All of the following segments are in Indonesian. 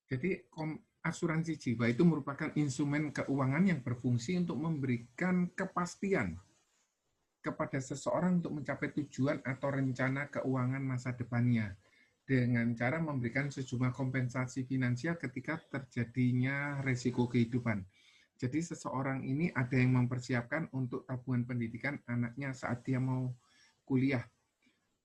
Jadi asuransi jiwa itu merupakan instrumen keuangan yang berfungsi untuk memberikan kepastian kepada seseorang untuk mencapai tujuan atau rencana keuangan masa depannya dengan cara memberikan sejumlah kompensasi finansial ketika terjadinya resiko kehidupan. Jadi seseorang ini ada yang mempersiapkan untuk tabungan pendidikan anaknya saat dia mau kuliah,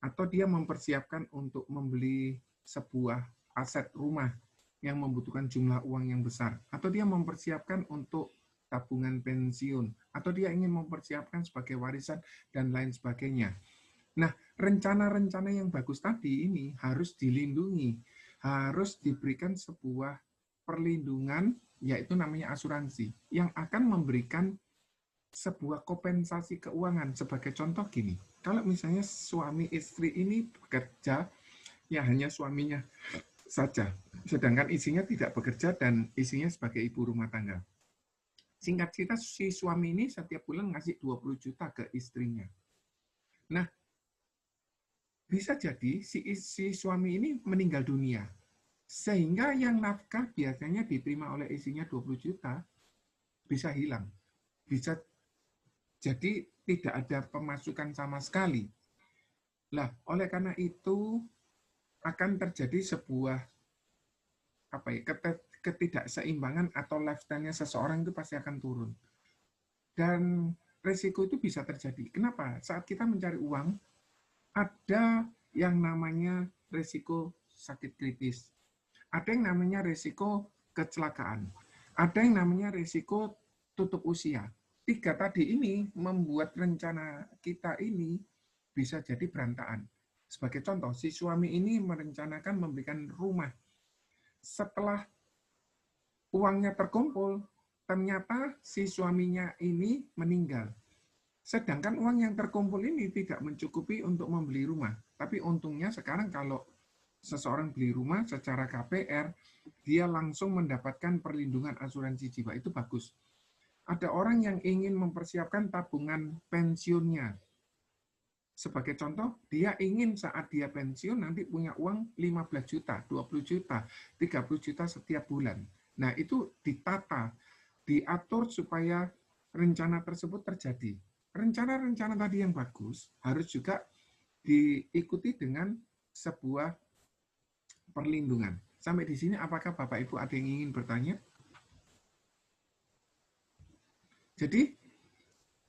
atau dia mempersiapkan untuk membeli sebuah aset rumah yang membutuhkan jumlah uang yang besar, atau dia mempersiapkan untuk tabungan pensiun, atau dia ingin mempersiapkan sebagai warisan, dan lain sebagainya. Nah, rencana-rencana yang bagus tadi ini harus dilindungi, harus diberikan sebuah perlindungan, yaitu namanya asuransi, yang akan memberikan sebuah kompensasi keuangan. Sebagai contoh gini, kalau misalnya suami istri ini bekerja, ya hanya suaminya saja, sedangkan istrinya tidak bekerja dan istrinya sebagai ibu rumah tangga. Singkat cerita, si suami ini setiap bulan ngasih 20 juta ke istrinya. Nah, bisa jadi si suami ini meninggal dunia, sehingga yang nafkah biasanya diterima oleh istrinya 20 juta bisa hilang. Bisa jadi tidak ada pemasukan sama sekali. Lah, oleh karena itu akan terjadi sebuah ketidakseimbangan atau lifestyle-nya seseorang itu pasti akan turun. Dan resiko itu bisa terjadi. Kenapa? Saat kita mencari uang, ada yang namanya resiko sakit kritis. Ada yang namanya resiko kecelakaan. Ada yang namanya resiko tutup usia. 3 tadi ini membuat rencana kita ini bisa jadi berantakan. Sebagai contoh, si suami ini merencanakan memberikan rumah. Setelah uangnya terkumpul, ternyata si suaminya ini meninggal. Sedangkan uang yang terkumpul ini tidak mencukupi untuk membeli rumah. Tapi untungnya sekarang kalau seseorang beli rumah secara KPR, dia langsung mendapatkan perlindungan asuransi jiwa. Itu bagus. Ada orang yang ingin mempersiapkan tabungan pensiunnya. Sebagai contoh, dia ingin saat dia pensiun nanti punya uang 15 juta, 20 juta, 30 juta setiap bulan. Nah, itu ditata, diatur supaya rencana tersebut terjadi. Rencana-rencana tadi yang bagus harus juga diikuti dengan sebuah perlindungan. Sampai di sini apakah Bapak Ibu ada yang ingin bertanya? Jadi,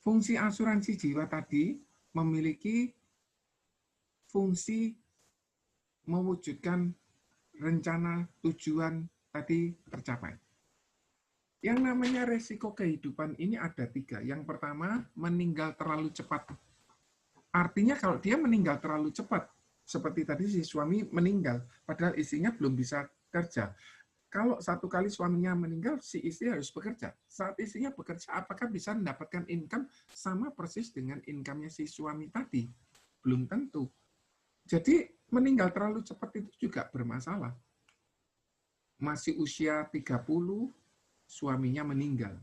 fungsi asuransi jiwa tadi memiliki fungsi mewujudkan rencana tujuan tadi tercapai. Yang namanya resiko kehidupan ini ada 3. Yang pertama, meninggal terlalu cepat. Artinya kalau dia meninggal terlalu cepat, seperti tadi si suami meninggal, padahal istrinya belum bisa kerja. Kalau satu kali suaminya meninggal, si istri harus bekerja. Saat istrinya bekerja, apakah bisa mendapatkan income sama persis dengan income-nya si suami tadi? Belum tentu. Jadi meninggal terlalu cepat itu juga bermasalah. Masih usia 30, suaminya meninggal.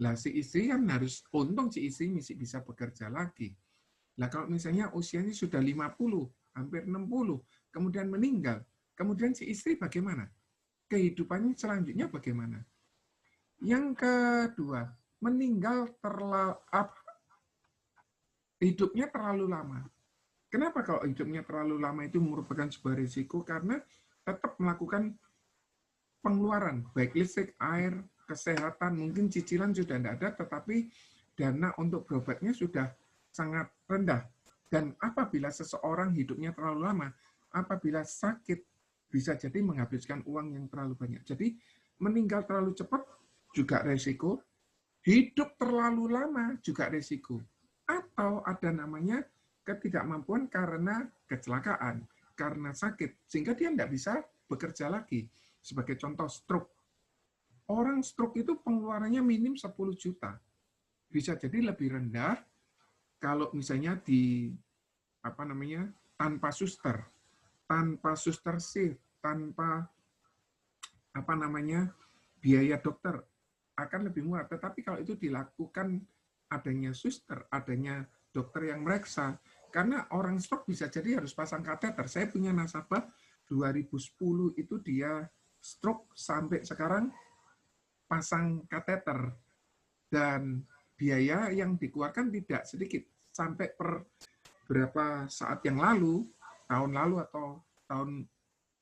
Lah si istri kan harus, untung si istri masih bisa bekerja lagi. Lah kalau misalnya usianya sudah 50, hampir 60, kemudian meninggal, kemudian si istri bagaimana? Kehidupannya selanjutnya bagaimana? Yang kedua, meninggal hidupnya terlalu lama. Kenapa kalau hidupnya terlalu lama itu merupakan sebuah risiko? Karena tetap melakukan pengeluaran, baik listrik, air, kesehatan, mungkin cicilan sudah tidak ada, tetapi dana untuk berobatnya sudah sangat rendah. Dan apabila seseorang hidupnya terlalu lama, apabila sakit, bisa jadi menghabiskan uang yang terlalu banyak. Jadi meninggal terlalu cepat juga resiko, hidup terlalu lama juga resiko. Atau ada namanya ketidakmampuan karena kecelakaan, karena sakit, sehingga dia tidak bisa bekerja lagi. Sebagai contoh stroke. Orang stroke itu pengeluarannya minim 10 juta. Bisa jadi lebih rendah kalau misalnya tanpa suster shift, tanpa biaya dokter akan lebih murah. Tetapi kalau itu dilakukan adanya suster, adanya dokter yang mereksa, karena orang stroke bisa jadi harus pasang kateter. Saya punya nasabah 2010 itu dia stroke sampai sekarang pasang kateter, dan biaya yang dikeluarkan tidak sedikit. Sampai per berapa saat yang lalu, tahun lalu atau tahun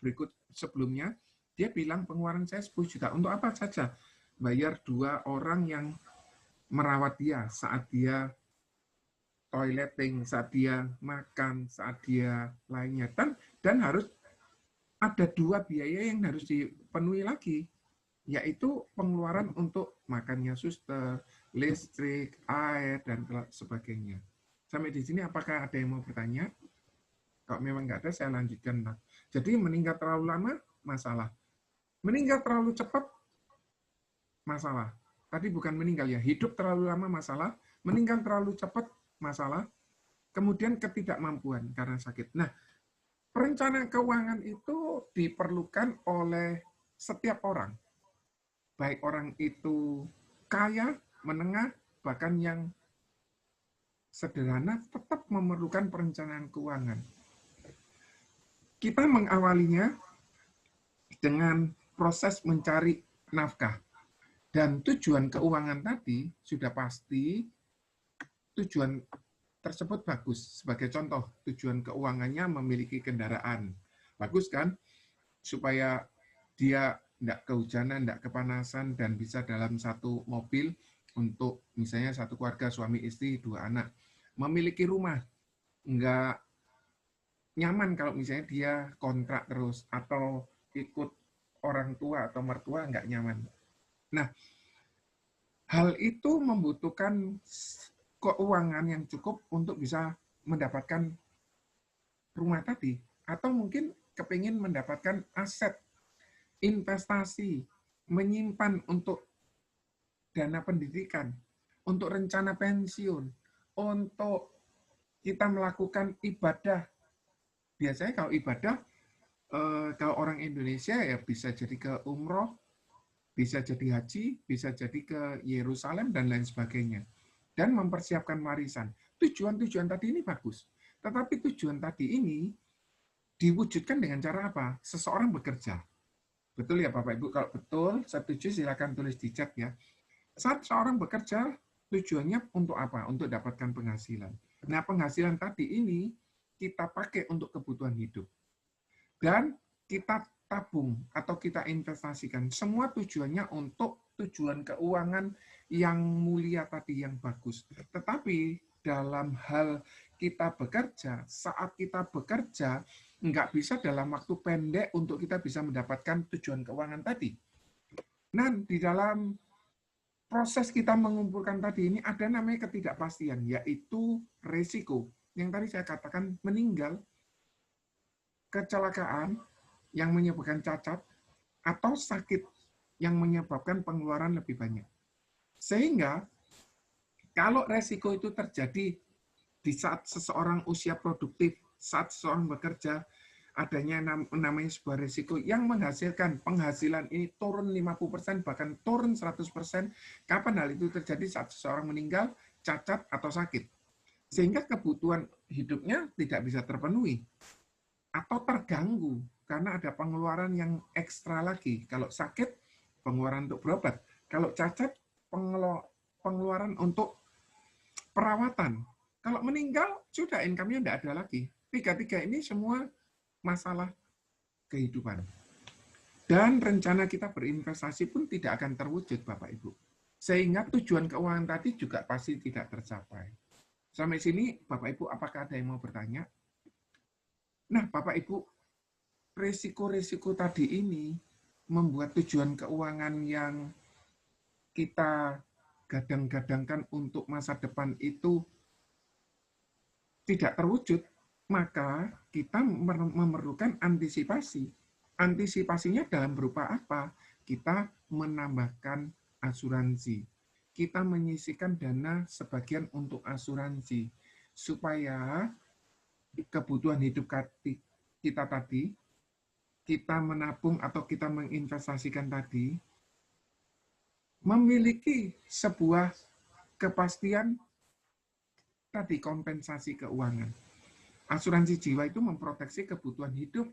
berikut sebelumnya, dia bilang pengeluaran saya 10 juta. Untuk apa saja? Bayar 2 orang yang merawat dia saat dia toileting, saat dia makan, saat dia lainnya. Dan harus ada 2 biaya yang harus dipenuhi lagi, yaitu pengeluaran untuk makannya suster, listrik, air, dan sebagainya. Sampai di sini apakah ada yang mau bertanya? Kalau memang nggak ada, saya lanjutkan. Jadi meninggal terlalu lama, masalah. Meninggal terlalu cepat, masalah. Tadi bukan meninggal ya, hidup terlalu lama, masalah. Meninggal terlalu cepat, masalah. Kemudian ketidakmampuan karena sakit. Nah, perencanaan keuangan itu diperlukan oleh setiap orang. Baik orang itu kaya, menengah, bahkan yang sederhana, tetap memerlukan perencanaan keuangan. Kita mengawalinya dengan proses mencari nafkah. Dan tujuan keuangan tadi sudah pasti tujuan tersebut bagus. Sebagai contoh, tujuan keuangannya memiliki kendaraan. Bagus kan? Supaya dia tidak kehujanan, tidak kepanasan, dan bisa dalam satu mobil untuk misalnya satu keluarga, suami, istri, 2 anak. Memiliki rumah, nggak nyaman kalau misalnya dia kontrak terus, atau ikut orang tua atau mertua, nggak nyaman. Nah, hal itu membutuhkan keuangan yang cukup untuk bisa mendapatkan rumah tadi, atau mungkin kepingin mendapatkan aset, investasi, menyimpan untuk dana pendidikan, untuk rencana pensiun, untuk kita melakukan ibadah. Biasanya kalau ibadah, kalau orang Indonesia ya bisa jadi ke umroh, bisa jadi haji, bisa jadi ke Yerusalem, dan lain sebagainya. Dan mempersiapkan warisan. Tujuan-tujuan tadi ini bagus. Tetapi tujuan tadi ini diwujudkan dengan cara apa? Seseorang bekerja. Betul ya Bapak Ibu? Kalau betul, setuju silakan tulis di chat ya. Saat seorang bekerja, tujuannya untuk apa? Untuk dapatkan penghasilan. Nah, penghasilan tadi ini kita pakai untuk kebutuhan hidup. Dan kita tabung atau kita investasikan. Semua tujuannya untuk tujuan keuangan yang mulia tadi, yang bagus. Tetapi dalam hal kita bekerja, saat kita bekerja, nggak bisa dalam waktu pendek untuk kita bisa mendapatkan tujuan keuangan tadi. Nah, di dalam proses kita mengumpulkan tadi ini ada namanya ketidakpastian, yaitu resiko. Yang tadi saya katakan meninggal, kecelakaan yang menyebabkan cacat, atau sakit yang menyebabkan pengeluaran lebih banyak. Sehingga kalau resiko itu terjadi di saat seseorang usia produktif, saat seseorang bekerja, adanya namanya sebuah resiko yang menghasilkan penghasilan ini turun 50%, bahkan turun 100%. Kapan hal itu terjadi? Saat seseorang meninggal, cacat, atau sakit. Sehingga kebutuhan hidupnya tidak bisa terpenuhi atau terganggu karena ada pengeluaran yang ekstra lagi. Kalau sakit, pengeluaran untuk berobat. Kalau cacat, pengeluaran untuk perawatan. Kalau meninggal, sudah income-nya tidak ada lagi. Tiga-tiga ini semua masalah kehidupan. Dan rencana kita berinvestasi pun tidak akan terwujud, Bapak Ibu. Sehingga tujuan keuangan tadi juga pasti tidak tercapai. Sampai sini, Bapak Ibu, apakah ada yang mau bertanya? Nah, Bapak Ibu, resiko-resiko tadi ini membuat tujuan keuangan yang kita gadang-gadangkan untuk masa depan itu tidak terwujud, maka kita memerlukan antisipasi. Antisipasinya dalam berupa apa? Kita menambahkan asuransi. Kita menyisihkan dana sebagian untuk asuransi, supaya kebutuhan hidup kita tadi, kita menabung atau kita menginvestasikan tadi, memiliki sebuah kepastian tadi, kompensasi keuangan. Asuransi jiwa itu memproteksi kebutuhan hidup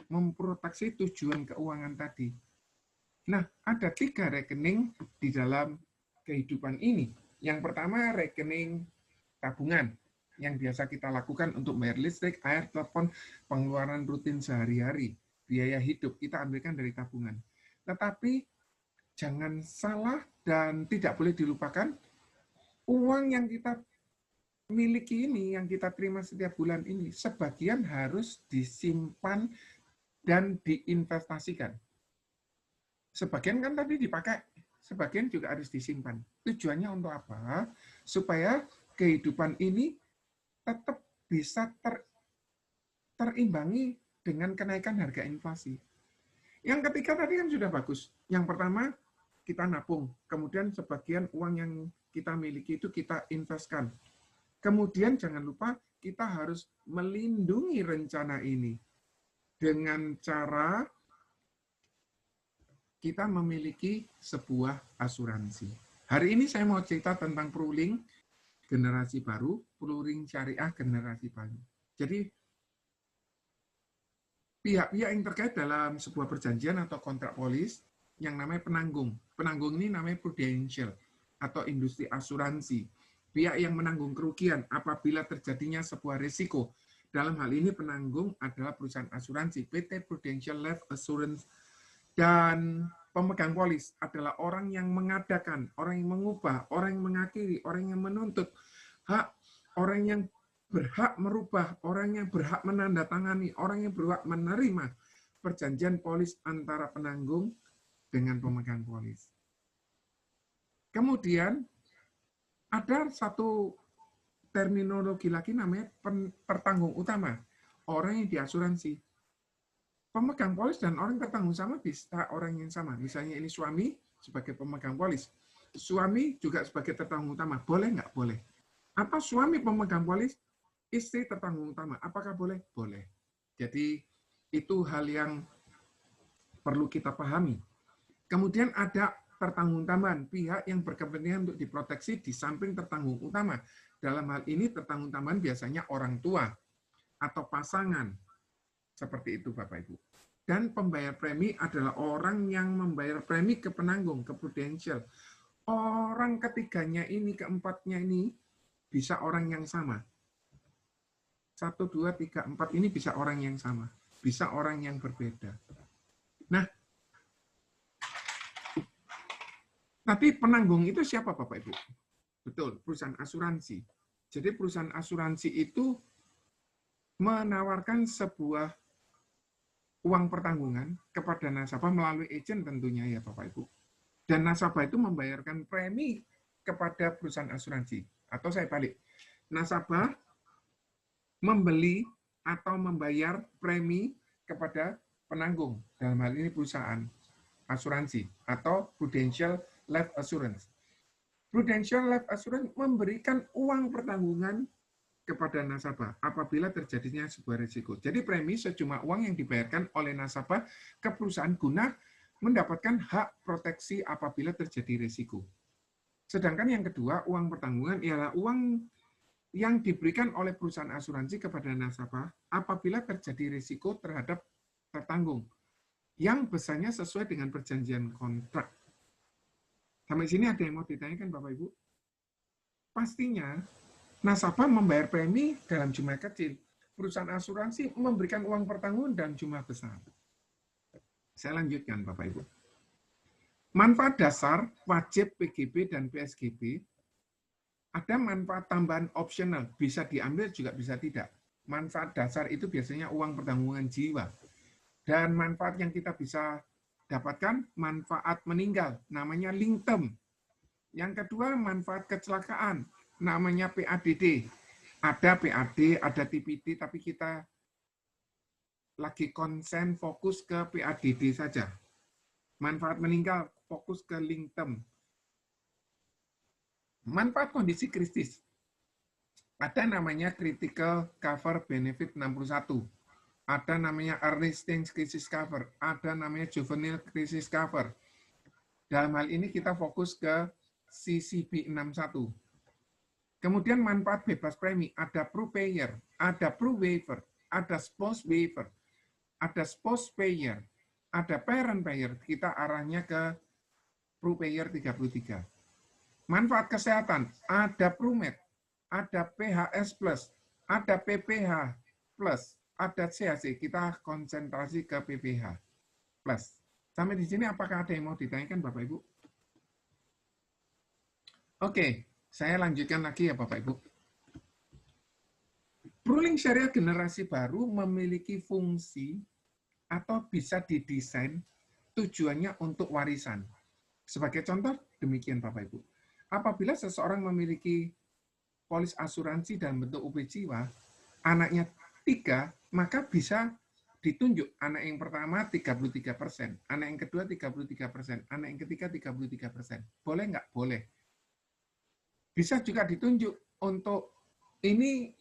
memproteksi tujuan keuangan tadi. Nah, ada 3 rekening di dalam kehidupan ini. Yang pertama, rekening tabungan yang biasa kita lakukan untuk bayar listrik, air, telepon, pengeluaran rutin sehari-hari, biaya hidup, kita ambilkan dari tabungan. Tetapi jangan salah dan tidak boleh dilupakan, uang yang kita miliki ini, yang kita terima setiap bulan ini, sebagian harus disimpan dan diinvestasikan. Sebagian kan tadi dipakai, sebagian juga harus disimpan. Tujuannya untuk apa? Supaya kehidupan ini tetap bisa terimbangi dengan kenaikan harga inflasi. Yang ketiga tadi kan sudah bagus. Yang pertama, kita nabung. Kemudian sebagian uang yang kita miliki itu kita investkan. Kemudian jangan lupa kita harus melindungi rencana ini dengan cara kita memiliki sebuah asuransi. Hari ini saya mau cerita tentang Pruling generasi baru, Pruling syariah generasi baru. Jadi pihak-pihak yang terkait dalam sebuah perjanjian atau kontrak polis yang namanya penanggung. Penanggung ini namanya prudential atau industri asuransi. Pihak yang menanggung kerugian apabila terjadinya sebuah risiko. Dalam hal ini penanggung adalah perusahaan asuransi, PT Prudential Life Assurance. Dan pemegang polis adalah orang yang mengadakan, orang yang mengubah, orang yang mengakhiri, orang yang menuntut hak, orang yang berhak merubah, orang yang berhak menandatangani, orang yang berhak menerima perjanjian polis antara penanggung dengan pemegang polis. Kemudian ada satu terminologi lagi namanya tertanggung utama, orang yang diasuransi. Pemegang polis dan orang tertanggung sama bisa orang yang sama. Misalnya ini suami sebagai pemegang polis, suami juga sebagai tertanggung utama. Boleh nggak? Boleh. Atau suami pemegang polis, istri tertanggung utama. Apakah boleh? Boleh. Jadi itu hal yang perlu kita pahami. Kemudian ada tertanggung tambahan, pihak yang berkepentingan untuk diproteksi di samping tertanggung utama. Dalam hal ini tertanggung tambahan biasanya orang tua atau pasangan. Seperti itu Bapak Ibu. Dan pembayar premi adalah orang yang membayar premi ke penanggung, ke prudential. Orang ketiganya ini, keempatnya ini bisa orang yang sama. 1, 2, 3, 4 ini bisa orang yang sama. Bisa orang yang berbeda. Nah, tapi penanggung itu siapa Bapak Ibu? Betul, perusahaan asuransi. Jadi perusahaan asuransi itu menawarkan sebuah uang pertanggungan kepada nasabah melalui agen tentunya ya Bapak Ibu. Dan nasabah itu membayarkan premi kepada perusahaan asuransi. Atau saya balik, nasabah membeli atau membayar premi kepada penanggung. Dalam hal ini perusahaan asuransi atau Prudential Life Assurance. Prudential Life Assurance memberikan uang pertanggungan kepada nasabah apabila terjadinya sebuah risiko. Jadi premi sejumlah uang yang dibayarkan oleh nasabah ke perusahaan guna mendapatkan hak proteksi apabila terjadi risiko. Sedangkan yang kedua, uang pertanggungan ialah uang yang diberikan oleh perusahaan asuransi kepada nasabah apabila terjadi risiko terhadap tertanggung yang besarnya sesuai dengan perjanjian kontrak. Sampai sini ada yang mau ditanyakan Bapak Ibu? Pastinya nasabah membayar premi dalam jumlah kecil. Perusahaan asuransi memberikan uang pertanggungan dalam jumlah besar. Saya lanjutkan Bapak Ibu. Manfaat dasar, wajib PGB dan PSGB, ada manfaat tambahan opsional, bisa diambil juga bisa tidak. Manfaat dasar itu biasanya uang pertanggungan jiwa. Dan manfaat yang kita bisa dapatkan, manfaat meninggal, namanya link term. Yang kedua, manfaat kecelakaan, namanya PADD. Ada PAD, ada TPD, tapi kita lagi konsen fokus ke PADD saja. Manfaat meninggal, fokus ke link term. Manfaat kondisi kritis. Ada namanya Critical Cover Benefit 61. Ada namanya Early Stage Crisis Cover. Ada namanya Juvenile Crisis Cover. Dalam hal ini kita fokus ke CCB 61. Kemudian manfaat bebas premi, ada pro payer, ada pro waiver, ada spouse waiver, ada spouse payer, ada parent payer, kita arahnya ke pro payer 33. Manfaat kesehatan, ada Prumed, ada PHS Plus, ada PPH Plus, ada CHC. Kita konsentrasi ke PPH Plus. Sampai di sini apakah ada yang mau ditanyakan Bapak Ibu? Oke, saya lanjutkan lagi ya Bapak Ibu. Ruling syariah generasi baru memiliki fungsi atau bisa didesain tujuannya untuk warisan. Sebagai contoh, demikian Bapak Ibu. Apabila seseorang memiliki polis asuransi dalam bentuk UP Jiwa, anaknya 3, maka bisa ditunjuk anak yang pertama 33%, anak yang kedua 33%, anak yang ketiga 33%. Boleh nggak? Boleh. Bisa juga ditunjuk untuk ini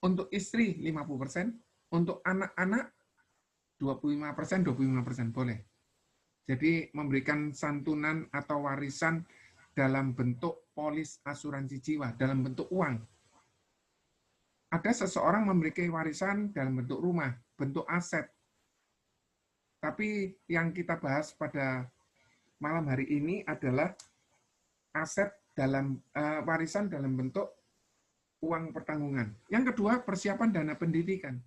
untuk istri 50%, untuk anak-anak 25%, 25% boleh. Jadi memberikan santunan atau warisan dalam bentuk polis asuransi jiwa, dalam bentuk uang. Ada seseorang memiliki warisan dalam bentuk rumah, bentuk aset. Tapi yang kita bahas pada malam hari ini adalah aset dalam warisan dalam bentuk uang pertanggungan. Yang kedua, persiapan dana pendidikan.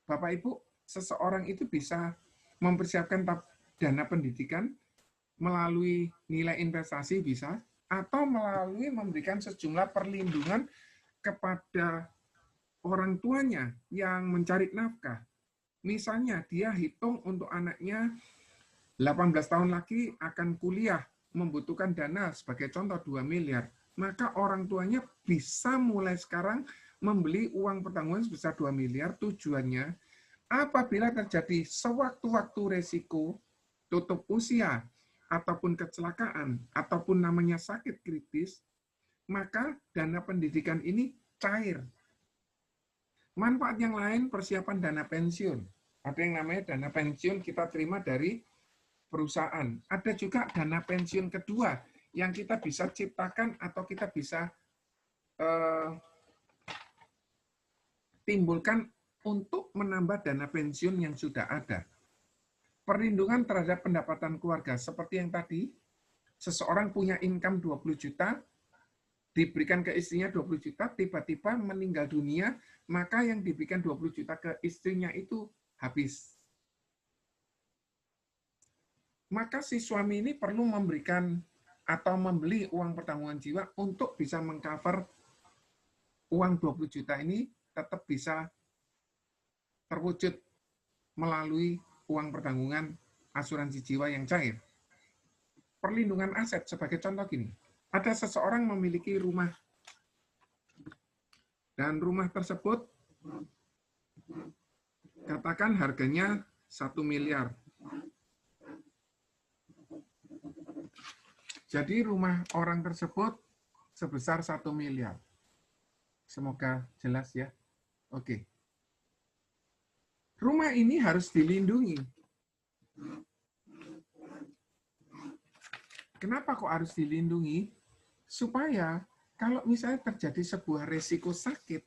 Bapak Ibu, seseorang itu bisa mempersiapkan dana pendidikan melalui nilai investasi bisa, atau melalui memberikan sejumlah perlindungan kepada orang tuanya yang mencari nafkah. Misalnya dia hitung untuk anaknya 18 tahun lagi akan kuliah, membutuhkan dana sebagai contoh 2 miliar. Maka orang tuanya bisa mulai sekarang membeli uang pertanggungan sebesar 2 miliar. Tujuannya, apabila terjadi sewaktu-waktu resiko, tutup usia, ataupun kecelakaan, ataupun namanya sakit kritis, maka dana pendidikan ini cair. Manfaat yang lain, persiapan dana pensiun. Ada yang namanya dana pensiun kita terima dari perusahaan. Ada juga dana pensiun kedua yang kita bisa ciptakan atau kita bisa timbulkan untuk menambah dana pensiun yang sudah ada. Perlindungan terhadap pendapatan keluarga. Seperti yang tadi, seseorang punya income 20 juta, diberikan ke istrinya 20 juta, tiba-tiba meninggal dunia, maka yang diberikan 20 juta ke istrinya itu habis. Maka si suami ini perlu memberikan atau membeli uang pertanggungan jiwa untuk bisa mengcover uang 20 juta ini tetap bisa terwujud melalui uang pertanggungan asuransi jiwa yang cair. Perlindungan aset sebagai contoh gini. Ada seseorang memiliki rumah dan rumah tersebut katakan harganya 1 miliar. Jadi rumah orang tersebut sebesar 1 miliar. Semoga jelas ya. Oke. Rumah ini harus dilindungi. Kenapa kok harus dilindungi? Supaya kalau misalnya terjadi sebuah resiko sakit,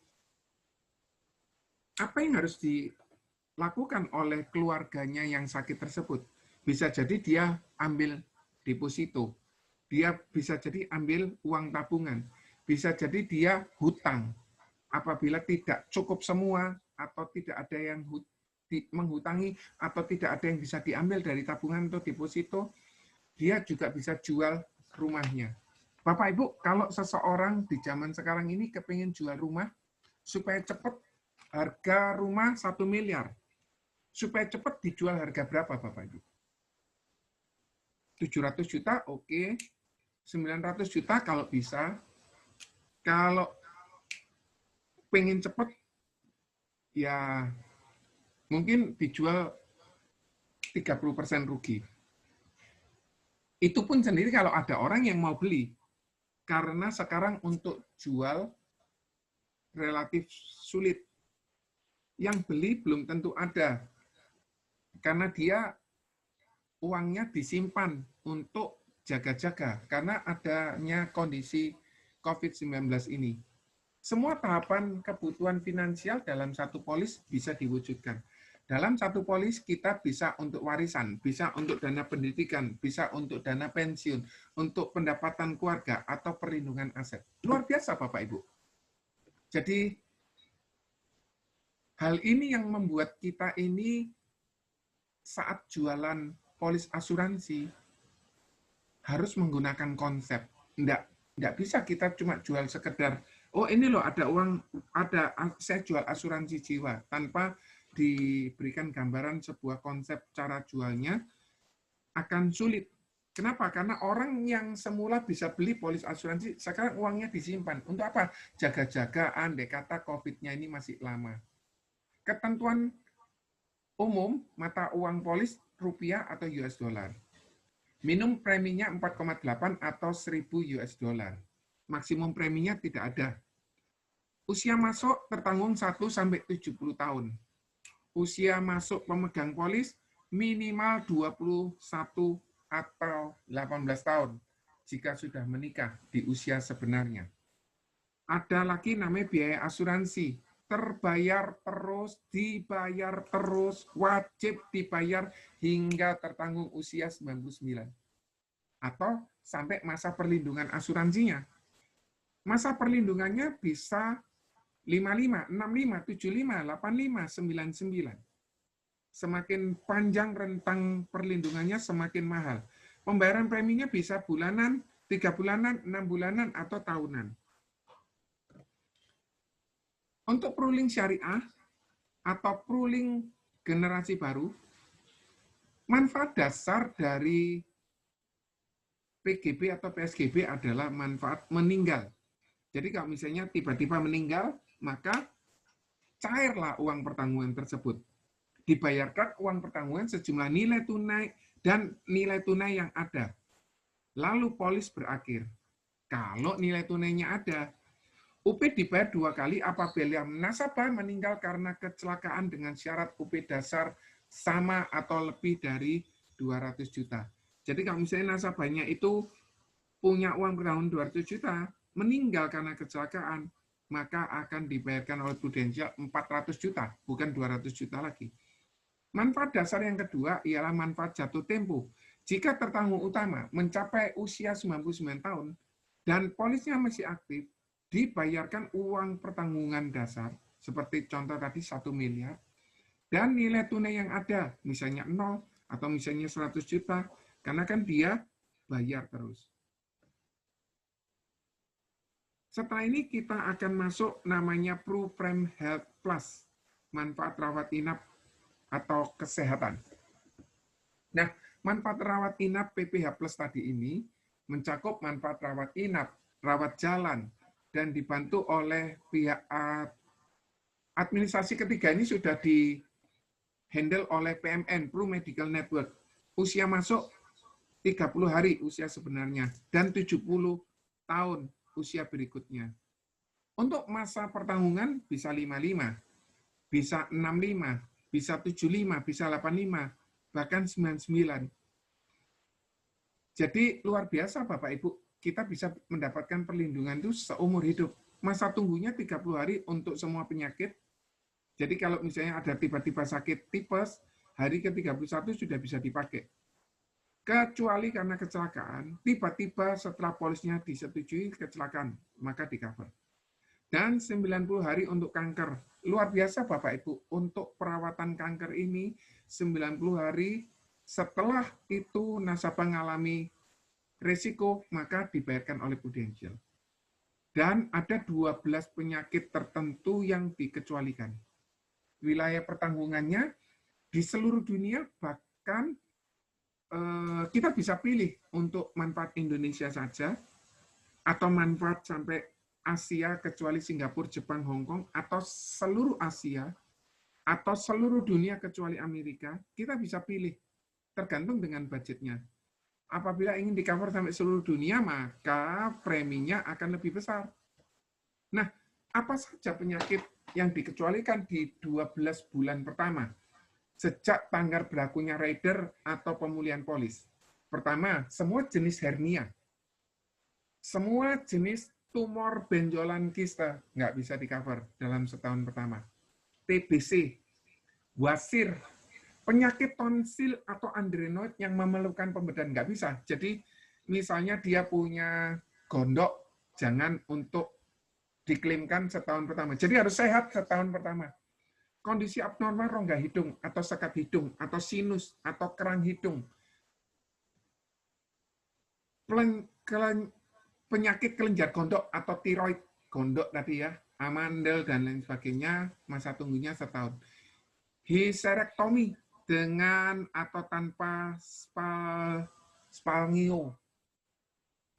apa yang harus dilakukan oleh keluarganya yang sakit tersebut? Bisa jadi dia ambil deposito. Dia bisa jadi ambil uang tabungan. Bisa jadi dia hutang. Apabila tidak cukup semua atau tidak ada yang menghutangi atau tidak ada yang bisa diambil dari tabungan atau deposito, dia juga bisa jual rumahnya. Bapak Ibu, kalau seseorang di zaman sekarang ini kepingin jual rumah, supaya cepat harga rumah 1 miliar. Supaya cepat dijual harga berapa Bapak Ibu? 700 juta, oke. 900 juta kalau bisa. Kalau pengen cepat, ya mungkin dijual 30% rugi. Itu pun sendiri kalau ada orang yang mau beli. Karena sekarang untuk jual relatif sulit. Yang beli belum tentu ada. Karena dia uangnya disimpan untuk jaga-jaga. Karena adanya kondisi COVID-19 ini. Semua tahapan kebutuhan finansial dalam satu polis bisa diwujudkan. Dalam satu polis kita bisa untuk warisan, bisa untuk dana pendidikan, bisa untuk dana pensiun, untuk pendapatan keluarga atau perlindungan aset. Luar biasa Bapak Ibu. Jadi hal ini yang membuat kita ini saat jualan polis asuransi harus menggunakan konsep. Nggak bisa kita cuma jual sekedar, oh ini loh ada uang, saya jual asuransi jiwa, tanpa diberikan gambaran sebuah konsep cara jualnya akan sulit. Kenapa? Karena orang yang semula bisa beli polis asuransi, sekarang uangnya disimpan. Untuk apa? Jaga-jaga, andai kata COVID-nya ini masih lama. Ketentuan umum mata uang polis rupiah atau US dollar. Minimum preminya 4,8 atau 1.000 US dollar. Maksimum preminya tidak ada. Usia masuk tertanggung 1 sampai 70 tahun. Usia masuk pemegang polis minimal 21 atau 18 tahun jika sudah menikah di usia sebenarnya. Ada lagi namanya biaya asuransi. Terbayar terus, dibayar terus, wajib dibayar hingga tertanggung usia 99. Atau sampai masa perlindungan asuransinya. Masa perlindungannya bisa 55, 65, 75, 85, 99. Semakin panjang rentang perlindungannya, semakin mahal. Pembayaran preminya bisa bulanan, 3 bulanan, 6 bulanan, atau tahunan. Untuk pruling syariah atau pruling generasi baru, manfaat dasar dari PGB atau PSGB adalah manfaat meninggal. Jadi kalau misalnya tiba-tiba meninggal, maka cairlah uang pertanggungan tersebut. Dibayarkan uang pertanggungan sejumlah nilai tunai dan nilai tunai yang ada. Lalu polis berakhir. Kalau nilai tunainya ada, UP dibayar 2 kali apabila nasabah meninggal karena kecelakaan dengan syarat UP dasar sama atau lebih dari 200 juta. Jadi kalau misalnya nasabahnya itu punya uang pertanggungan 200 juta, meninggal karena kecelakaan, maka akan dibayarkan oleh Prudential 400 juta, bukan 200 juta lagi. Manfaat dasar yang kedua ialah manfaat jatuh tempo. Jika tertanggung utama mencapai usia 99 tahun dan polisnya masih aktif, dibayarkan uang pertanggungan dasar, seperti contoh tadi 1 miliar, dan nilai tunai yang ada, misalnya 0 atau misalnya 100 juta, karena kan dia bayar terus. Setelah ini kita akan masuk namanya PruPrem Health Plus, manfaat rawat inap atau kesehatan. Nah, manfaat rawat inap PPH Plus tadi ini mencakup manfaat rawat inap, rawat jalan, dan dibantu oleh pihak administrasi ketiga ini sudah di-handle oleh PMN, Pro Medical Network. Usia masuk 30 hari usia sebenarnya, dan 70 tahun usia berikutnya. Untuk masa pertanggungan bisa 55, bisa 65, bisa 75, bisa 85, bahkan 99. Jadi luar biasa Bapak Ibu, kita bisa mendapatkan perlindungan itu seumur hidup. Masa tunggunya 30 hari untuk semua penyakit. Jadi kalau misalnya ada tiba-tiba sakit tipes, hari ke-31 sudah bisa dipakai. Kecuali karena kecelakaan, tiba-tiba setelah polisnya disetujui kecelakaan, maka di-cover. Dan 90 hari untuk kanker. Luar biasa Bapak Ibu, untuk perawatan kanker ini 90 hari setelah itu nasabah mengalami risiko, maka dibayarkan oleh Prudential. Dan ada 12 penyakit tertentu yang dikecualikan. Wilayah pertanggungannya di seluruh dunia, bahkan kita bisa pilih untuk manfaat Indonesia saja, atau manfaat sampai Asia kecuali Singapura, Jepang, Hong Kong, atau seluruh Asia, atau seluruh dunia kecuali Amerika, kita bisa pilih, tergantung dengan budgetnya. Apabila ingin di-cover sampai seluruh dunia, maka preminya akan lebih besar. Nah, apa saja penyakit yang dikecualikan di 12 bulan pertama? Sejak tanggal berlakunya rider atau pemulihan polis. Pertama, semua jenis hernia. Semua jenis tumor benjolan kista nggak bisa di-cover dalam setahun pertama. TBC, wasir, penyakit tonsil atau adenoid yang memerlukan pembedahan nggak bisa. Jadi misalnya dia punya gondok, jangan untuk diklaimkan setahun pertama. Jadi harus sehat setahun pertama. Kondisi abnormal rongga hidung atau sekat hidung atau sinus atau kerang hidung, penyakit kelenjar gondok atau tiroid gondok tadi ya, amandel dan lain sebagainya, masa tunggunya setahun. Histerektomi dengan atau tanpa spalmio,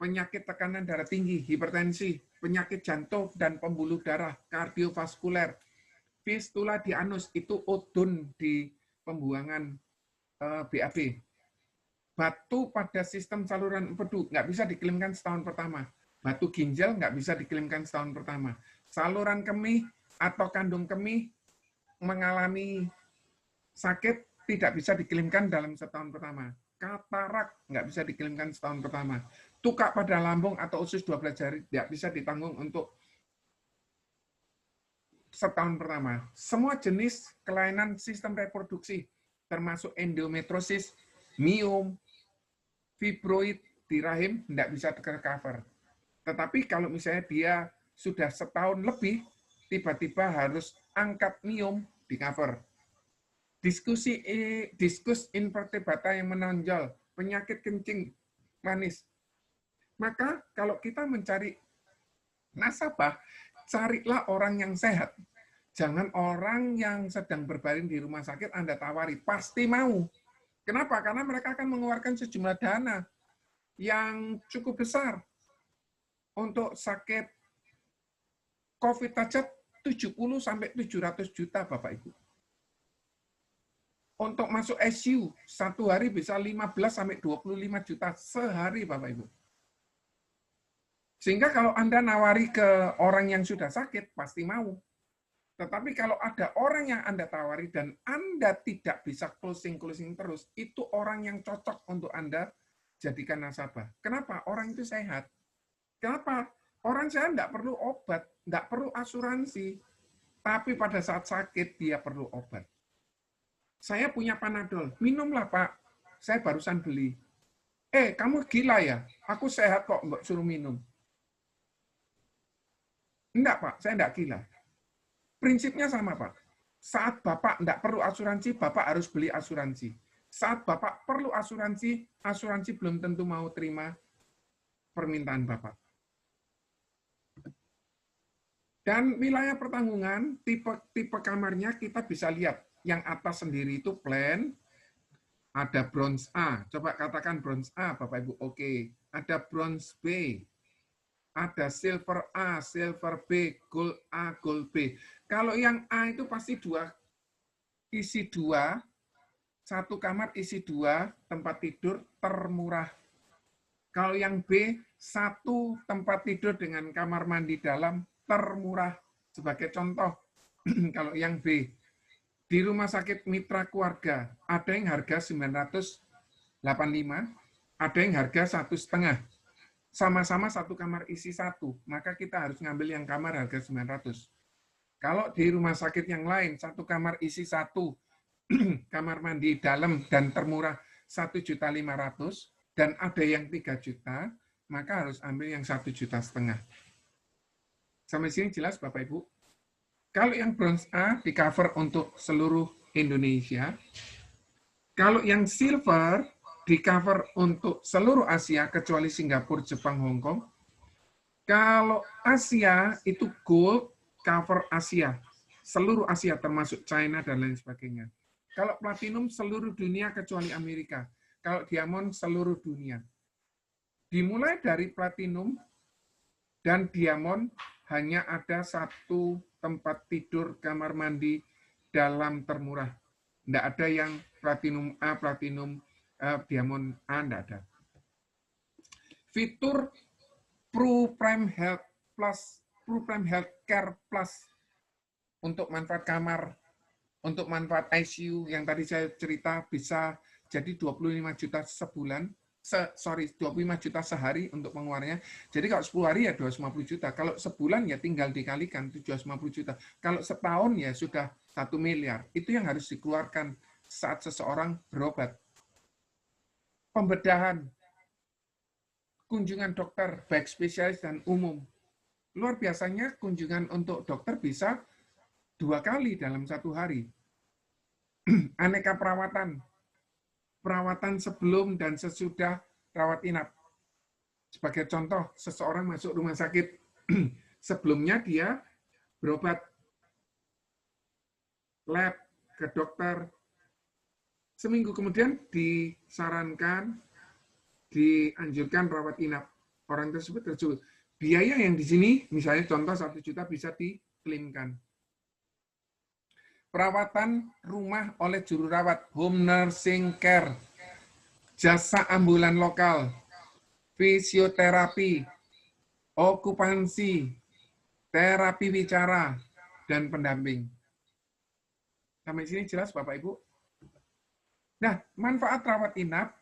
penyakit tekanan darah tinggi, hipertensi, penyakit jantung dan pembuluh darah, kardiovaskuler, fistula di anus, itu odon di pembuangan BAB. Batu pada sistem saluran empedu nggak bisa diklaimkan setahun pertama. Batu ginjal nggak bisa diklaimkan setahun pertama. Saluran kemih atau kandung kemih mengalami sakit tidak bisa diklaimkan dalam setahun pertama. Katarak nggak bisa diklaimkan setahun pertama. Tukak pada lambung atau usus 12 jari tidak bisa ditanggung untuk setahun pertama. Semua jenis kelainan sistem reproduksi, termasuk endometriosis, miom, fibroid di rahim, tidak bisa tercover. Tetapi kalau misalnya dia sudah setahun lebih, tiba-tiba harus angkat miom di cover. Diskus invertebrata yang menonjol, penyakit kencing manis. Maka kalau kita mencari nasabah, carilah orang yang sehat. Jangan orang yang sedang berbaring di rumah sakit Anda tawari, pasti mau. Kenapa? Karena mereka akan mengeluarkan sejumlah dana yang cukup besar. Untuk sakit COVID saja 70-700 juta, Bapak Ibu. Untuk masuk ICU, satu hari bisa 15-25 juta sehari, Bapak Ibu. Sehingga kalau Anda nawari ke orang yang sudah sakit, pasti mau. Tetapi kalau ada orang yang Anda tawari dan Anda tidak bisa closing terus, itu orang yang cocok untuk Anda jadikan nasabah. Kenapa? Orang itu sehat. Kenapa? Orang sehat tidak perlu obat, tidak perlu asuransi. Tapi pada saat sakit, dia perlu obat. Saya punya Panadol, minumlah Pak. Saya barusan beli. Kamu gila ya? Aku sehat kok, nggak suruh minum. Enggak Pak, saya enggak gila. Prinsipnya sama Pak. Saat Bapak enggak perlu asuransi, Bapak harus beli asuransi. Saat Bapak perlu asuransi, asuransi belum tentu mau terima permintaan Bapak. Dan wilayah pertanggungan, tipe kamarnya kita bisa lihat. Yang atas sendiri itu plain, ada bronze A. Coba katakan bronze A, Bapak Ibu. Oke. Ada bronze B. Ada silver A, silver B, gold A, gold B. Kalau yang A itu pasti isi dua, satu kamar isi dua, tempat tidur termurah. Kalau yang B, satu tempat tidur dengan kamar mandi dalam termurah. Sebagai contoh, kalau yang B, di rumah sakit Mitra Keluarga, ada yang harga 985, ada yang harga 1,5. Sama-sama satu kamar isi satu, maka kita harus ngambil yang kamar harga 900. Kalau di rumah sakit yang lain, satu kamar isi satu, kamar mandi dalam dan termurah 1,5 juta, dan ada yang 3 juta, maka harus ambil yang 1,5 juta. Sampai sini jelas Bapak Ibu? Kalau yang bronze A di cover untuk seluruh Indonesia, kalau yang silver di cover untuk seluruh Asia kecuali Singapura, Jepang, Hong Kong. Kalau Asia itu gold cover Asia, seluruh Asia termasuk China dan lain sebagainya. Kalau platinum seluruh dunia kecuali Amerika. Kalau diamond seluruh dunia. Dimulai dari platinum dan diamond hanya ada satu tempat tidur kamar mandi dalam termurah. Tidak ada yang platinum A, platinum diamond A, tidak ada. Fitur ProPrime Health Plus, ProPrime Healthcare Plus untuk manfaat kamar, untuk manfaat ICU yang tadi saya cerita bisa jadi 25 juta sebulan, 25 juta sehari untuk pengeluarannya. Jadi kalau 10 hari ya 250 juta. Kalau sebulan ya tinggal dikalikan 750 juta. Kalau setahun ya sudah 1 miliar. Itu yang harus dikeluarkan saat seseorang berobat. Pembedahan, kunjungan dokter, baik spesialis dan umum. Luar biasanya kunjungan untuk dokter bisa 2 kali dalam 1 hari. Aneka perawatan, perawatan sebelum dan sesudah rawat inap. Sebagai contoh, seseorang masuk rumah sakit, sebelumnya dia berobat, lab, ke dokter. Seminggu kemudian disarankan, dianjurkan rawat inap. Orang tersebut biaya yang di sini, misalnya contoh 1 juta bisa diklaimkan. Perawatan rumah oleh juru rawat, home nursing care, jasa ambulan lokal, fisioterapi, okupansi, terapi bicara, dan pendamping. Sampai sini jelas Bapak Ibu? Nah, manfaat rawat inap,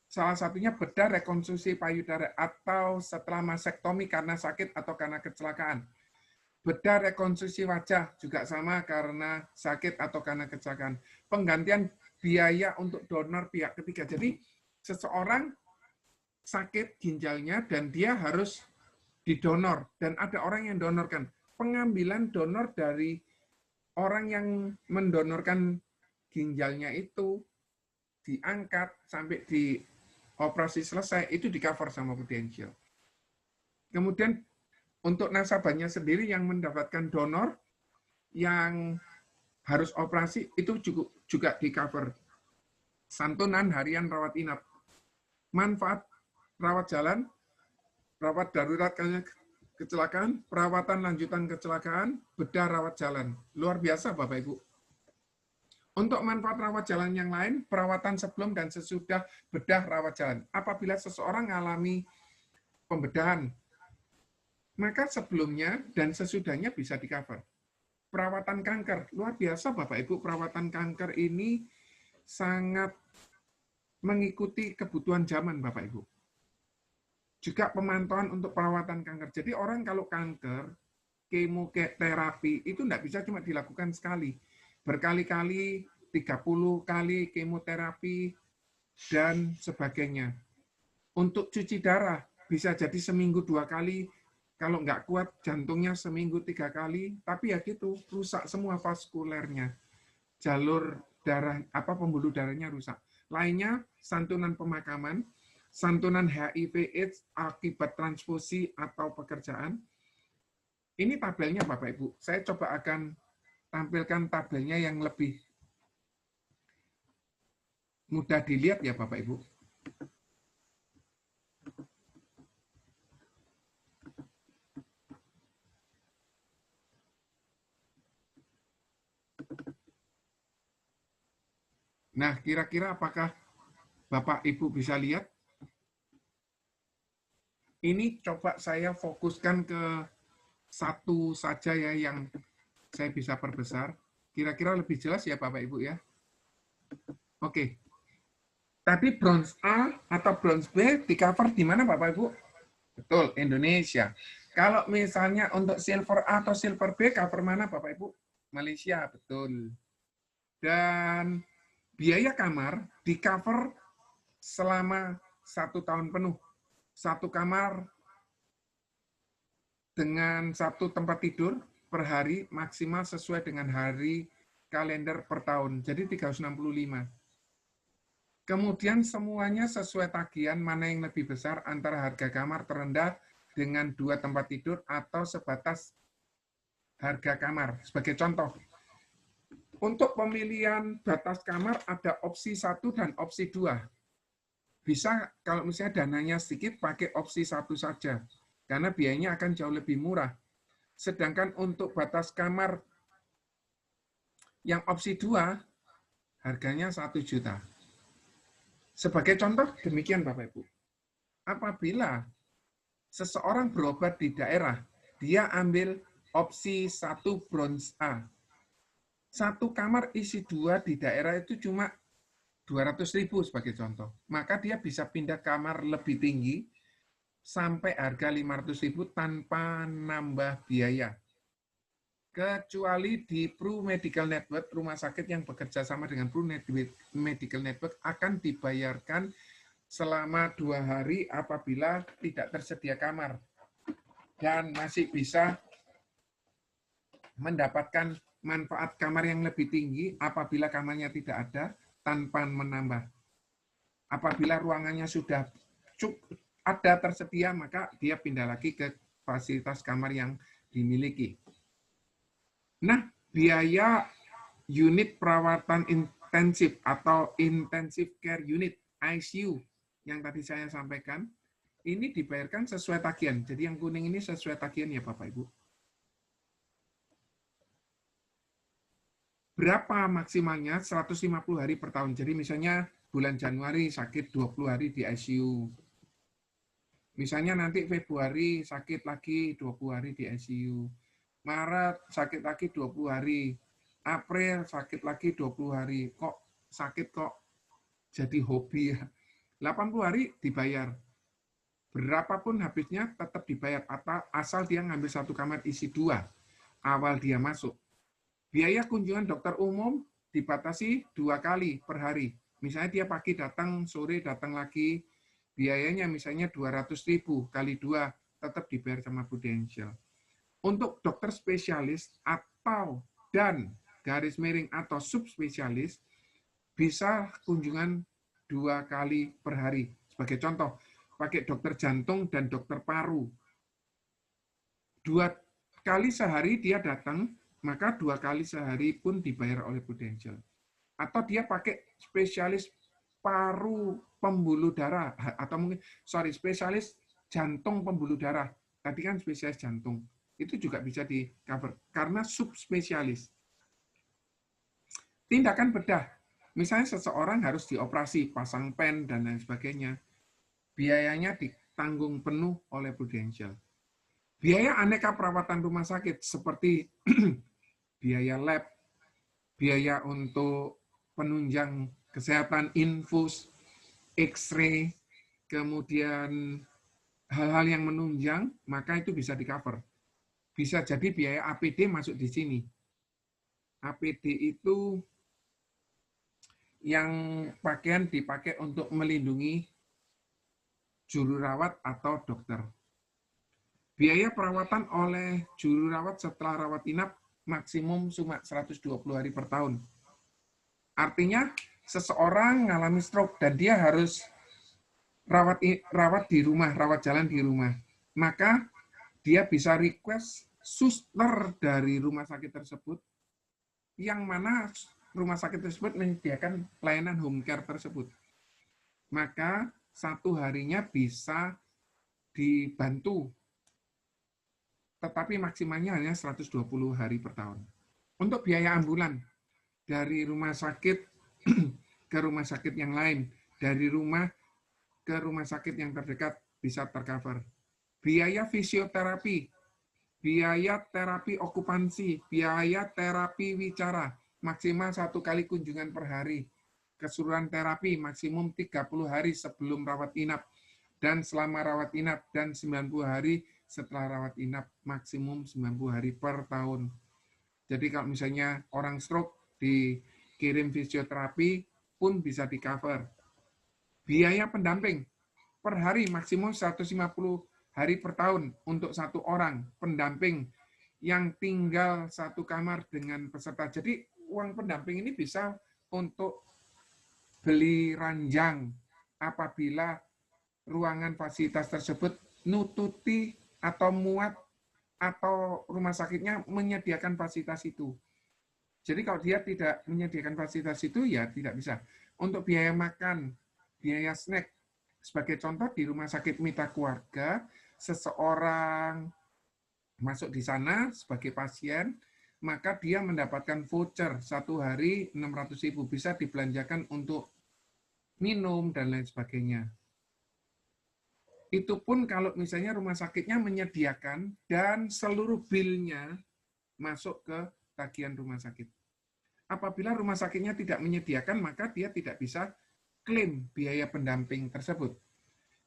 salah satunya bedah rekonstruksi payudara atau setelah masektomi karena sakit atau karena kecelakaan. Bedah rekonstruksi wajah juga sama karena sakit atau karena kecelakaan. Penggantian biaya untuk donor pihak ketiga. Jadi, seseorang sakit ginjalnya dan dia harus didonor. Dan ada orang yang donorkan. Pengambilan donor dari orang yang mendonorkan ginjalnya itu diangkat sampai di operasi selesai, itu di-cover sama Prudential. Kemudian untuk nasabahnya sendiri yang mendapatkan donor, yang harus operasi, itu juga di-cover. Santunan harian rawat inap. Manfaat rawat jalan, rawat darurat karena kecelakaan, perawatan lanjutan kecelakaan, bedah rawat jalan. Luar biasa Bapak Ibu. Untuk manfaat rawat jalan yang lain, perawatan sebelum dan sesudah bedah rawat jalan. Apabila seseorang mengalami pembedahan, maka sebelumnya dan sesudahnya bisa di-cover. Perawatan kanker, luar biasa Bapak Ibu, perawatan kanker ini sangat mengikuti kebutuhan zaman Bapak Ibu. Juga pemantauan untuk perawatan kanker. Jadi orang kalau kanker, kemoterapi itu tidak bisa cuma dilakukan sekali. Berkali-kali, 30 kali kemoterapi, dan sebagainya. Untuk cuci darah, bisa jadi seminggu 2 kali, kalau nggak kuat jantungnya seminggu 3 kali, tapi ya gitu, rusak semua vaskulernya. Jalur darah, pembuluh darahnya rusak. Lainnya, santunan pemakaman, santunan HIV/AIDS akibat transfusi atau pekerjaan. Ini tabelnya Bapak Ibu. Saya coba akan tampilkan tabelnya yang lebih mudah dilihat ya Bapak Ibu. Nah, kira-kira apakah Bapak Ibu bisa lihat? Ini coba saya fokuskan ke satu saja ya yang saya bisa perbesar. Kira-kira lebih jelas ya Bapak Ibu ya. Oke. Tadi bronze A atau bronze B di cover di mana Bapak Ibu? Betul, Indonesia. Kalau misalnya untuk silver A atau silver B, cover mana Bapak Ibu? Malaysia, betul. Dan biaya kamar di cover selama 1 tahun penuh. 1 kamar dengan 1 tempat tidur per hari maksimal sesuai dengan hari kalender per tahun. Jadi 365. Kemudian semuanya sesuai tagihan mana yang lebih besar antara harga kamar terendah dengan 2 tempat tidur atau sebatas harga kamar. Sebagai contoh, untuk pemilihan batas kamar ada opsi 1 dan opsi 2. Bisa kalau misalnya dananya sedikit pakai opsi 1 saja, karena biayanya akan jauh lebih murah. Sedangkan untuk batas kamar yang opsi 2, harganya 1 juta. Sebagai contoh, demikian Bapak Ibu. Apabila seseorang berobat di daerah, dia ambil opsi 1 bronze A. 1 kamar isi 2 di daerah itu cuma 200.000 sebagai contoh. Maka dia bisa pindah kamar lebih tinggi sampai harga 500.000 tanpa nambah biaya. Kecuali di Pru Medical Network, rumah sakit yang bekerja sama dengan Pru Medical Network akan dibayarkan selama 2 hari apabila tidak tersedia kamar. Dan masih bisa mendapatkan manfaat kamar yang lebih tinggi apabila kamarnya tidak ada tanpa menambah. Apabila ruangannya sudah ada tersedia, maka dia pindah lagi ke fasilitas kamar yang dimiliki. Nah, biaya unit perawatan intensif atau intensive care unit ICU yang tadi saya sampaikan, ini dibayarkan sesuai tagihan. Jadi yang kuning ini sesuai tagihan ya Bapak Ibu. Berapa maksimalnya? 150 hari per tahun. Jadi misalnya bulan Januari sakit 20 hari di ICU. Misalnya nanti Februari sakit lagi 20 hari di ICU. Maret sakit lagi 20 hari. April sakit lagi 20 hari. Kok sakit kok jadi hobi ya. 80 hari dibayar. Berapapun habisnya tetap dibayar asal dia ngambil satu kamar isi 2 awal dia masuk. Biaya kunjungan dokter umum dibatasi 2 kali per hari. Misalnya dia pagi datang, sore datang lagi, biayanya misalnya 200.000 kali 2 tetap dibayar sama Prudential. Untuk dokter spesialis atau dan garis miring atau subspesialis bisa kunjungan 2 kali per hari. Sebagai contoh, pakai dokter jantung dan dokter paru. 2 kali sehari dia datang, maka 2 kali sehari pun dibayar oleh Prudential. Atau dia pakai spesialis paru pembuluh darah, atau mungkin, spesialis jantung pembuluh darah. Tadi kan spesialis jantung. Itu juga bisa di-cover, karena subspesialis. Tindakan bedah. Misalnya seseorang harus dioperasi, pasang pen, dan lain sebagainya. Biayanya ditanggung penuh oleh Prudential. Biaya aneka perawatan rumah sakit, seperti biaya lab, biaya untuk penunjang kesehatan, infus, X-ray, kemudian hal-hal yang menunjang, maka itu bisa di-cover. Bisa jadi biaya APD masuk di sini. APD itu yang pakaian dipakai untuk melindungi juru rawat atau dokter. Biaya perawatan oleh juru rawat setelah rawat inap maksimum cuma 120 hari per tahun. Artinya seseorang mengalami stroke dan dia harus rawat di rumah, rawat jalan di rumah. Maka dia bisa request suster dari rumah sakit tersebut, yang mana rumah sakit tersebut menyediakan pelayanan home care tersebut. Maka 1 harinya bisa dibantu, tetapi maksimalnya hanya 120 hari per tahun. Untuk biaya ambulan, dari rumah sakit ke rumah sakit yang lain, dari rumah ke rumah sakit yang terdekat bisa tercover. Biaya fisioterapi, biaya terapi okupansi, biaya terapi wicara, maksimal 1 kali kunjungan per hari. Keseluruhan terapi maksimum 30 hari sebelum rawat inap, dan selama rawat inap, dan 90 hari setelah rawat inap, maksimum 90 hari per tahun. Jadi kalau misalnya orang stroke dikirim fisioterapi pun bisa di-cover. Biaya pendamping per hari maksimum 150 hari per tahun untuk 1 orang pendamping yang tinggal 1 kamar dengan peserta. Jadi uang pendamping ini bisa untuk beli ranjang apabila ruangan fasilitas tersebut nututi atau muat atau rumah sakitnya menyediakan fasilitas itu. Jadi kalau dia tidak menyediakan fasilitas itu, ya tidak bisa. Untuk biaya makan, biaya snack, sebagai contoh di rumah sakit Mitra Keluarga, seseorang masuk di sana sebagai pasien, maka dia mendapatkan voucher 1 hari 600.000, bisa dibelanjakan untuk minum dan lain sebagainya. Itu pun kalau misalnya rumah sakitnya menyediakan dan seluruh bilnya masuk ke tagihan rumah sakit. Apabila rumah sakitnya tidak menyediakan, maka dia tidak bisa klaim biaya pendamping tersebut.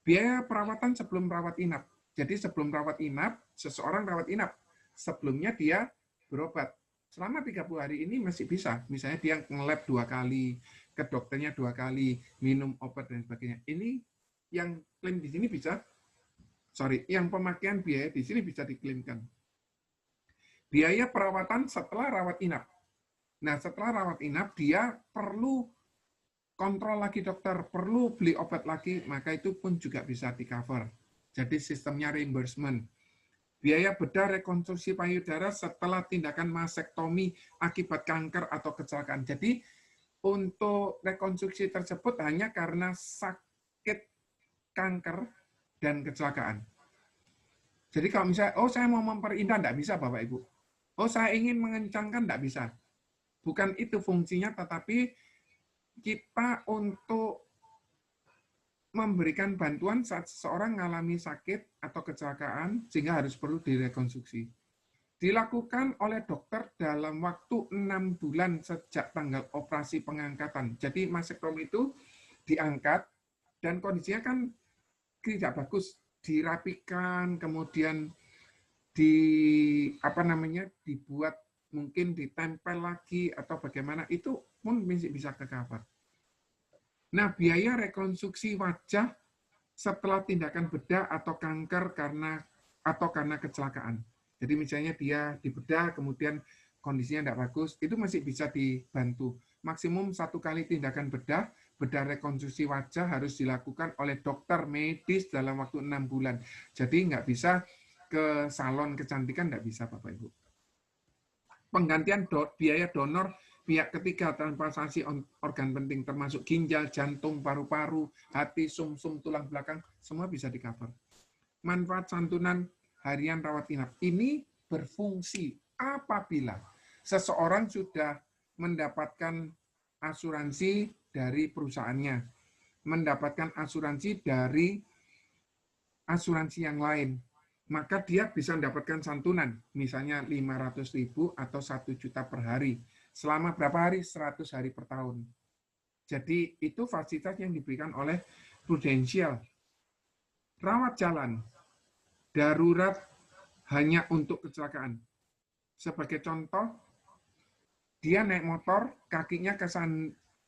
Biaya perawatan sebelum rawat inap. Jadi sebelum rawat inap, seseorang rawat inap. Sebelumnya dia berobat. Selama 30 hari ini masih bisa. Misalnya dia nge-lab 2 kali, ke dokternya 2 kali, minum obat dan sebagainya. Ini yang klaim di sini bisa, yang pemakaian biaya di sini bisa diklaimkan. Biaya perawatan setelah rawat inap. Nah, setelah rawat inap, dia perlu kontrol lagi dokter, perlu beli obat lagi, maka itu pun juga bisa di-cover. Jadi sistemnya reimbursement. Biaya bedah rekonstruksi payudara setelah tindakan masektomi akibat kanker atau kecelakaan. Jadi untuk rekonstruksi tersebut hanya karena sakit kanker dan kecelakaan. Jadi kalau misalnya, oh saya mau memperindah, tidak bisa Bapak Ibu. Oh saya ingin mengencangkan, tidak bisa. Bukan itu fungsinya, tetapi kita untuk memberikan bantuan saat seseorang mengalami sakit atau kecelakaan sehingga harus perlu direkonstruksi. Dilakukan oleh dokter dalam waktu 6 bulan sejak tanggal operasi pengangkatan. Jadi masektomi itu diangkat dan kondisinya kan tidak bagus, dirapikan, kemudian dibuat mungkin ditempel lagi atau bagaimana, itu pun bisa ke-cover. Nah, biaya rekonstruksi wajah setelah tindakan bedah atau kanker karena kecelakaan. Jadi misalnya dia dibedah, kemudian kondisinya tidak bagus, itu masih bisa dibantu. Maksimum 1 kali tindakan bedah rekonstruksi wajah harus dilakukan oleh dokter medis dalam waktu 6 bulan. Jadi nggak bisa ke salon kecantikan, nggak bisa Bapak Ibu. Penggantian biaya donor pihak ketiga transplantasi organ penting termasuk ginjal, jantung, paru-paru, hati, sumsum, tulang belakang, semua bisa di-cover. Manfaat santunan harian rawat inap ini berfungsi apabila seseorang sudah mendapatkan asuransi dari perusahaannya, mendapatkan asuransi dari asuransi yang lain, maka dia bisa mendapatkan santunan, misalnya 500.000 atau 1 juta per hari. Selama berapa hari? 100 hari per tahun. Jadi itu fasilitas yang diberikan oleh Prudential. Rawat jalan, darurat hanya untuk kecelakaan. Sebagai contoh, dia naik motor, kakinya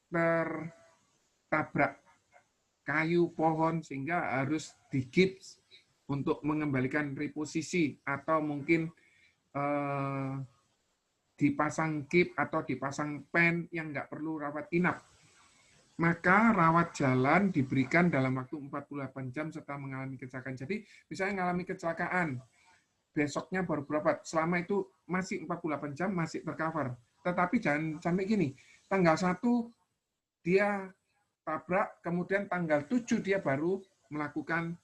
tertabrak kayu, pohon, sehingga harus digips untuk mengembalikan reposisi, atau mungkin dipasang kip atau dipasang pen yang nggak perlu rawat inap. Maka rawat jalan diberikan dalam waktu 48 jam setelah mengalami kecelakaan. Jadi misalnya mengalami kecelakaan, besoknya baru berobat, selama itu masih 48 jam masih tercover. Tetapi jangan sampai gini, tanggal 1 dia tabrak, kemudian tanggal 7 dia baru melakukan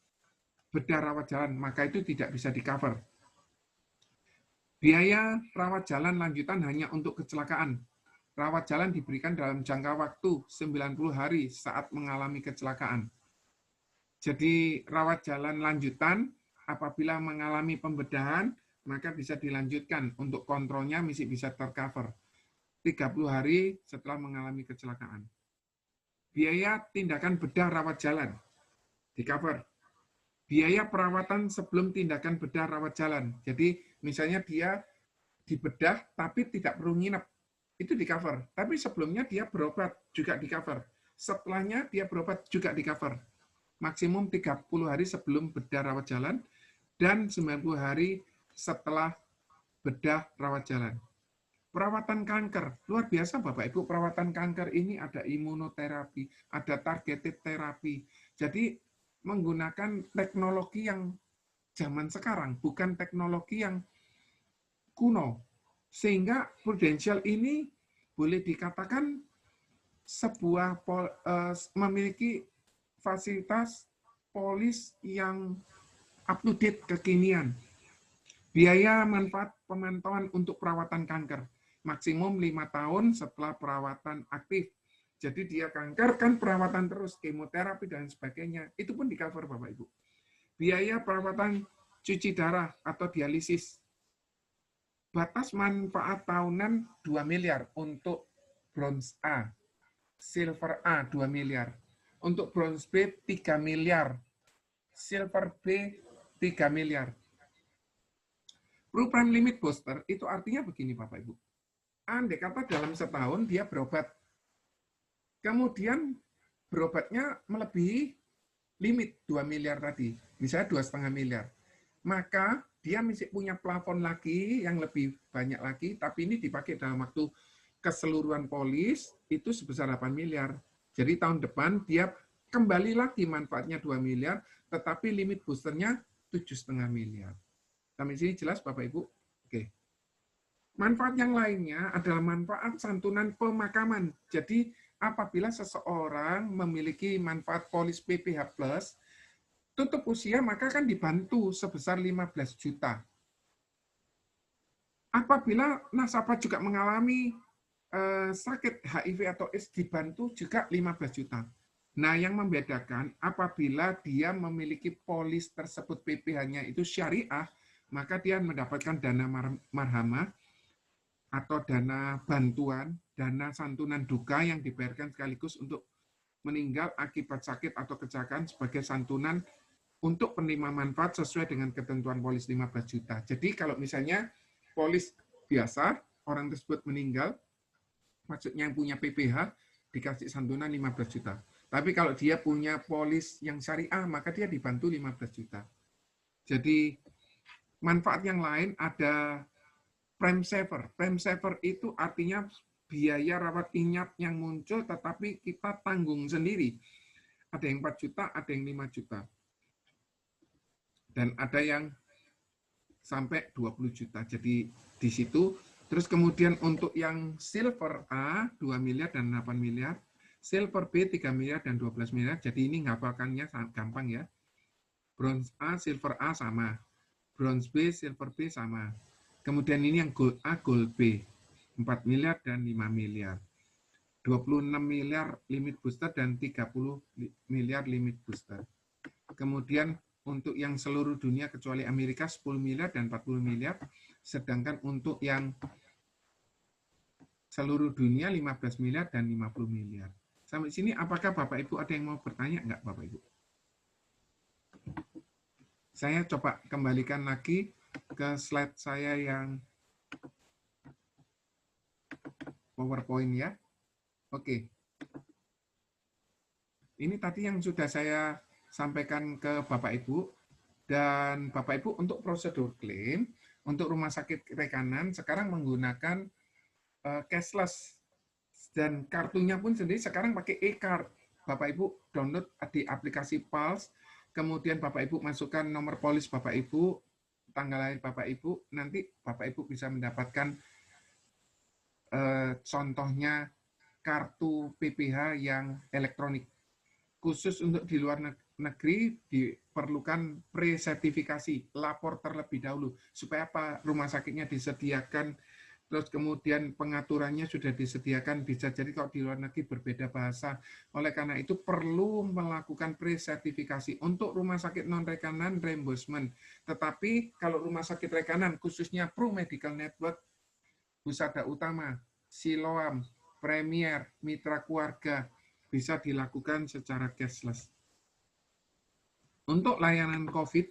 bedah rawat jalan, maka itu tidak bisa di-cover. Biaya rawat jalan lanjutan hanya untuk kecelakaan. Rawat jalan diberikan dalam jangka waktu 90 hari saat mengalami kecelakaan. Jadi rawat jalan lanjutan apabila mengalami pembedahan, maka bisa dilanjutkan untuk kontrolnya masih bisa tercover 30 hari setelah mengalami kecelakaan. Biaya tindakan bedah rawat jalan di-cover. Biaya perawatan sebelum tindakan bedah rawat jalan. Jadi misalnya dia dibedah tapi tidak perlu nginep, itu di-cover. Tapi sebelumnya dia berobat juga di-cover. Setelahnya dia berobat juga di-cover. Maksimum 30 hari sebelum bedah rawat jalan dan 90 hari setelah bedah rawat jalan. Perawatan kanker, luar biasa Bapak Ibu, perawatan kanker ini ada imunoterapi, ada targeted terapi. Jadi menggunakan teknologi yang zaman sekarang, bukan teknologi yang kuno. Sehingga Prudential ini boleh dikatakan memiliki fasilitas polis yang up to date, kekinian. Biaya manfaat pemantauan untuk perawatan kanker, maksimum 5 tahun setelah perawatan aktif. Jadi dia kanker kan perawatan terus, kemoterapi dan sebagainya, itu pun di-cover Bapak Ibu. Biaya perawatan cuci darah atau dialisis. Batas manfaat tahunan 2 miliar untuk bronze A, silver A 2 miliar. Untuk bronze B 3 miliar, silver B 3 miliar. True prime limit booster itu artinya begini Bapak Ibu. Andai kata dalam setahun dia berobat, kemudian berobatnya melebihi limit 2 miliar tadi, misalnya 2,5 miliar, maka dia masih punya plafon lagi yang lebih banyak lagi, tapi ini dipakai dalam waktu keseluruhan polis itu sebesar 8 miliar. Jadi tahun depan dia kembali lagi manfaatnya 2 miliar, tetapi limit boosternya 7,5 miliar. Sampai sini jelas Bapak Ibu? Oke. Manfaat yang lainnya adalah manfaat santunan pemakaman. Jadi apabila seseorang memiliki manfaat polis PPH+, tutup usia maka akan dibantu sebesar 15 juta. Apabila nasabah juga mengalami sakit HIV atau AIDS, dibantu juga 15 juta. Nah, yang membedakan apabila dia memiliki polis tersebut PPH-nya itu syariah, maka dia mendapatkan dana marhamah atau dana bantuan, dana santunan duka yang dibayarkan sekaligus untuk meninggal akibat sakit atau kecelakaan sebagai santunan untuk penerima manfaat sesuai dengan ketentuan polis 15 juta. Jadi kalau misalnya polis biasa, orang tersebut meninggal, maksudnya yang punya PPH, dikasih santunan 15 juta. Tapi kalau dia punya polis yang syariah, maka dia dibantu 15 juta. Jadi manfaat yang lain ada prime saver. Prime saver itu artinya biaya rawat inap yang muncul tetapi kita tanggung sendiri. Ada yang 4 juta, ada yang 5 juta. Dan ada yang sampai 20 juta. Jadi di situ. Terus kemudian untuk yang silver A 2 miliar dan 8 miliar, silver B 3 miliar dan 12 miliar. Jadi ini ngapalkannya gampang ya. Bronze A, silver A sama. Bronze B, silver B sama. Kemudian ini yang gold A, gold B. 4 miliar dan 5 miliar. 26 miliar limit booster dan 30 miliar limit booster. Kemudian untuk yang seluruh dunia kecuali Amerika 10 miliar dan 40 miliar. Sedangkan untuk yang seluruh dunia 15 miliar dan 50 miliar. Sampai sini apakah Bapak Ibu ada yang mau bertanya? Enggak Bapak Ibu? Saya coba kembalikan lagi ke slide saya yang PowerPoint ya. Oke. Ini tadi yang sudah saya sampaikan ke Bapak Ibu. Dan Bapak Ibu untuk prosedur klaim, untuk rumah sakit rekanan sekarang menggunakan cashless. Dan kartunya pun sendiri sekarang pakai e-card. Bapak Ibu download di aplikasi Pulse, kemudian Bapak Ibu masukkan nomor polis Bapak Ibu, tanggal lahir Bapak Ibu, nanti Bapak Ibu bisa mendapatkan contohnya kartu PPH yang elektronik. Khusus untuk di luar negeri diperlukan pre-sertifikasi, lapor terlebih dahulu. Supaya apa? Rumah sakitnya disediakan, terus kemudian pengaturannya sudah disediakan, bisa jadi kalau di luar negeri berbeda bahasa. Oleh karena itu perlu melakukan pre-sertifikasi. Untuk rumah sakit non-rekanan, reimbursement. Tetapi kalau rumah sakit rekanan, khususnya Pro Medical Network, Husada Utama, Siloam, Premier, Mitra Keluarga, bisa dilakukan secara cashless. Untuk layanan COVID,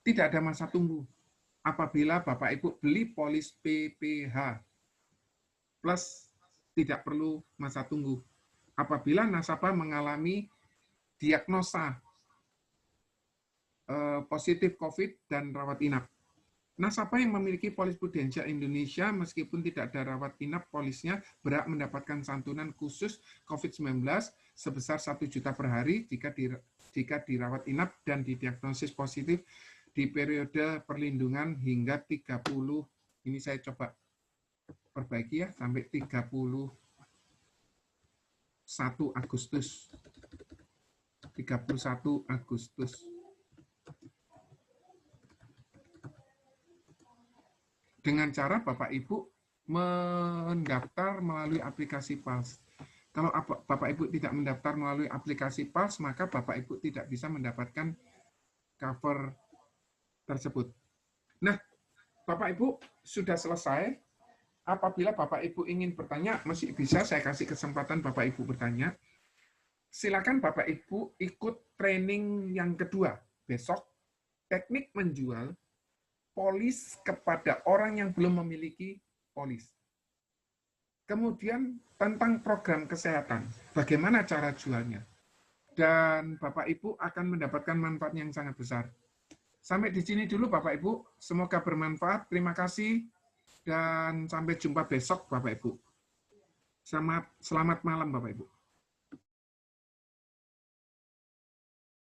tidak ada masa tunggu. Apabila Bapak Ibu beli polis PPH, plus tidak perlu masa tunggu. Apabila nasabah mengalami diagnosa positif COVID dan rawat inap. Nasabah yang memiliki polis Prudensial Indonesia, meskipun tidak ada rawat inap, polisnya berhak mendapatkan santunan khusus COVID-19 sebesar 1 juta per hari jika dirawat inap dan didiagnosis positif di periode perlindungan hingga 30, ini saya coba perbaiki ya, sampai 31 Agustus. 31 Agustus. Dengan cara Bapak Ibu mendaftar melalui aplikasi Pulse. Kalau Bapak Ibu tidak mendaftar melalui aplikasi Pulse, maka Bapak Ibu tidak bisa mendapatkan cover tersebut. Nah, Bapak Ibu sudah selesai. Apabila Bapak Ibu ingin bertanya, masih bisa saya kasih kesempatan Bapak Ibu bertanya. Silakan Bapak Ibu ikut training yang kedua besok, teknik menjual polis kepada orang yang belum memiliki polis. Kemudian tentang program kesehatan, bagaimana cara jualnya. Dan Bapak Ibu akan mendapatkan manfaat yang sangat besar. Sampai di sini dulu Bapak Ibu, semoga bermanfaat. Terima kasih dan sampai jumpa besok Bapak Ibu. Selamat malam Bapak Ibu.